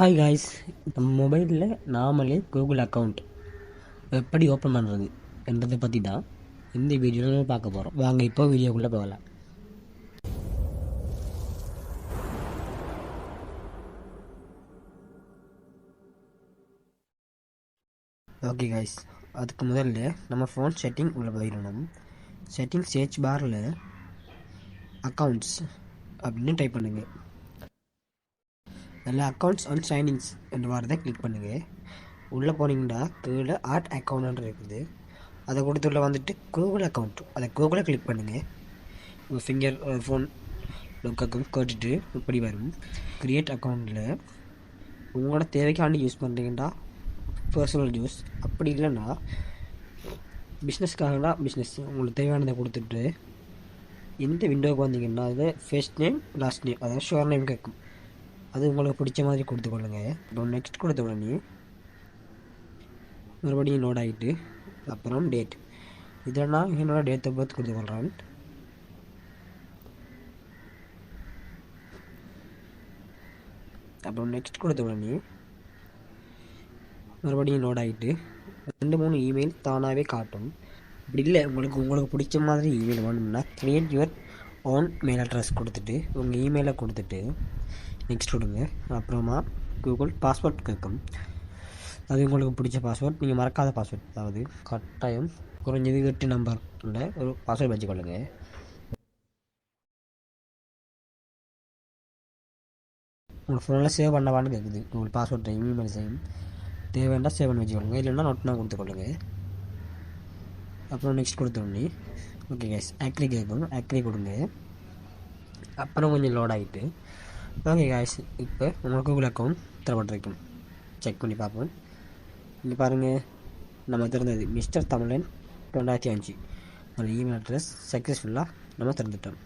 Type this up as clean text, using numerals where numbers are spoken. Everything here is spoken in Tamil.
ஹாய் காய்ஸ், நம்ம மொபைலில் நாமளே கூகுள் அக்கௌண்ட் எப்படி ஓப்பன் பண்ணுறது என்றதை பற்றி தான் இந்த வீடியோவில் நம்ம பார்க்க போகிறோம். வாங்க இப்போ வீடியோக்குள்ளே போகலாம். ஓகே காய்ஸ், அதுக்கு முதல்ல நம்ம ஃபோன் செட்டிங் உள்ள போயிடணும். செட்டிங் சர்ச் பாரில் அக்கௌண்ட்ஸ் அப்படின்னு டைப் பண்ணுங்கள். அதில் அக்கௌண்ட்ஸ் அண்ட் சைனிங்ஸ் என்ற வாரத்தை கிளிக் பண்ணுங்கள். உள்ளே போனீங்கன்னா கீழே ஆட் அக்கௌண்ட் இருக்குது. அதை கொடுத்துள்ள வந்துட்டு கூகுள் அக்கௌண்ட், அதை கூகுளை கிளிக் பண்ணுங்கள். உங்கள் ஃபிங்கர் ஃபோன் லுக்காக்கும் கேட்டுட்டு இப்படி வரும். க்ரியேட் அக்கௌண்ட்டில் உங்களோட தேவைக்காண்டி யூஸ் பண்ணுறீங்கன்னா பர்சனல் யூஸ், அப்படி இல்லைன்னா பிஸ்னஸ்க்காகனா பிஸ்னஸ் உங்களுக்கு தேவையானதை கொடுத்துட்டு எந்த விண்டோவுக்கு வந்தீங்கன்னா அது ஃபர்ஸ்ட் நேம் லாஸ்ட் நேம், அதாவது ஷோர் நேம் கேட்கும். அது உங்களுக்கு பிடிச்ச மாதிரி கொடுத்துக்கொள்ளுங்க. இப்போ நெக்ஸ்ட் கொடுத்த உடனே மறுபடியும் லோட் ஆகிட்டு அப்புறம் டேட், இதில் நான் என்னோடய டேட் ஆஃப் பர்த் கொடுத்துக்கொள்கிறேன். அப்புறம் நெக்ஸ்ட் கொடுத்த உடனே மறுபடியும் லோட் ஆகிட்டு 2-3 இமெயில் தானாகவே காட்டும். அப்படி இல்லை உங்களுக்கு பிடிச்ச மாதிரி இமெயில் வேணும்னா create your own mail address கொடுத்துட்டு உங்கள் இமெயிலை கொடுத்துட்டு நெக்ஸ்ட் கொடுங்க. அப்புறமா கூகுள் பாஸ்வேர்ட் கேட்கும். அது உங்களுக்கு பிடிச்ச பாஸ்வேர்ட், நீங்கள் மறக்காத பாஸ்வேர்ட், அதாவது கட்டாயம் குறைஞ்சது 8 நம்பரில் ஒரு பாஸ்வேர்ட் வச்சுக்கொள்ளுங்க. உங்கள் ஃபோனில் சேவ் பண்ணவான்னு கேட்குது. உங்களுக்கு பாஸ்வேர்ட் இமெயில் செய்யும் தேவைன்னா சேவ் பண்ணி வச்சுக்கொள்ளுங்க, இல்லைன்னா நோட்னா கொடுத்துக்கொள்ளுங்க. அப்புறம் நெக்ஸ்ட் கொடுத்தோடனே ஓகே கைஸ் ஆக்ரி கேட்கும், ஆக்ரி கொடுங்க. அப்புறம் கொஞ்சம் லோட் ஆகிட்டு ஓகே கைஸ் இப்போ உங்கள் கூகுள் அக்கௌண்ட் திறப்பட்டிருக்கும். செக் பண்ணி பார்ப்போம். இங்கே பாருங்கள், நம்ம திறந்தது மிஸ்டர் தமிழன் 2005 ஒரு இமெயில் அட்ரஸ் சக்ஸஸ்ஃபுல்லாக நம்ம திறந்துட்டோம்.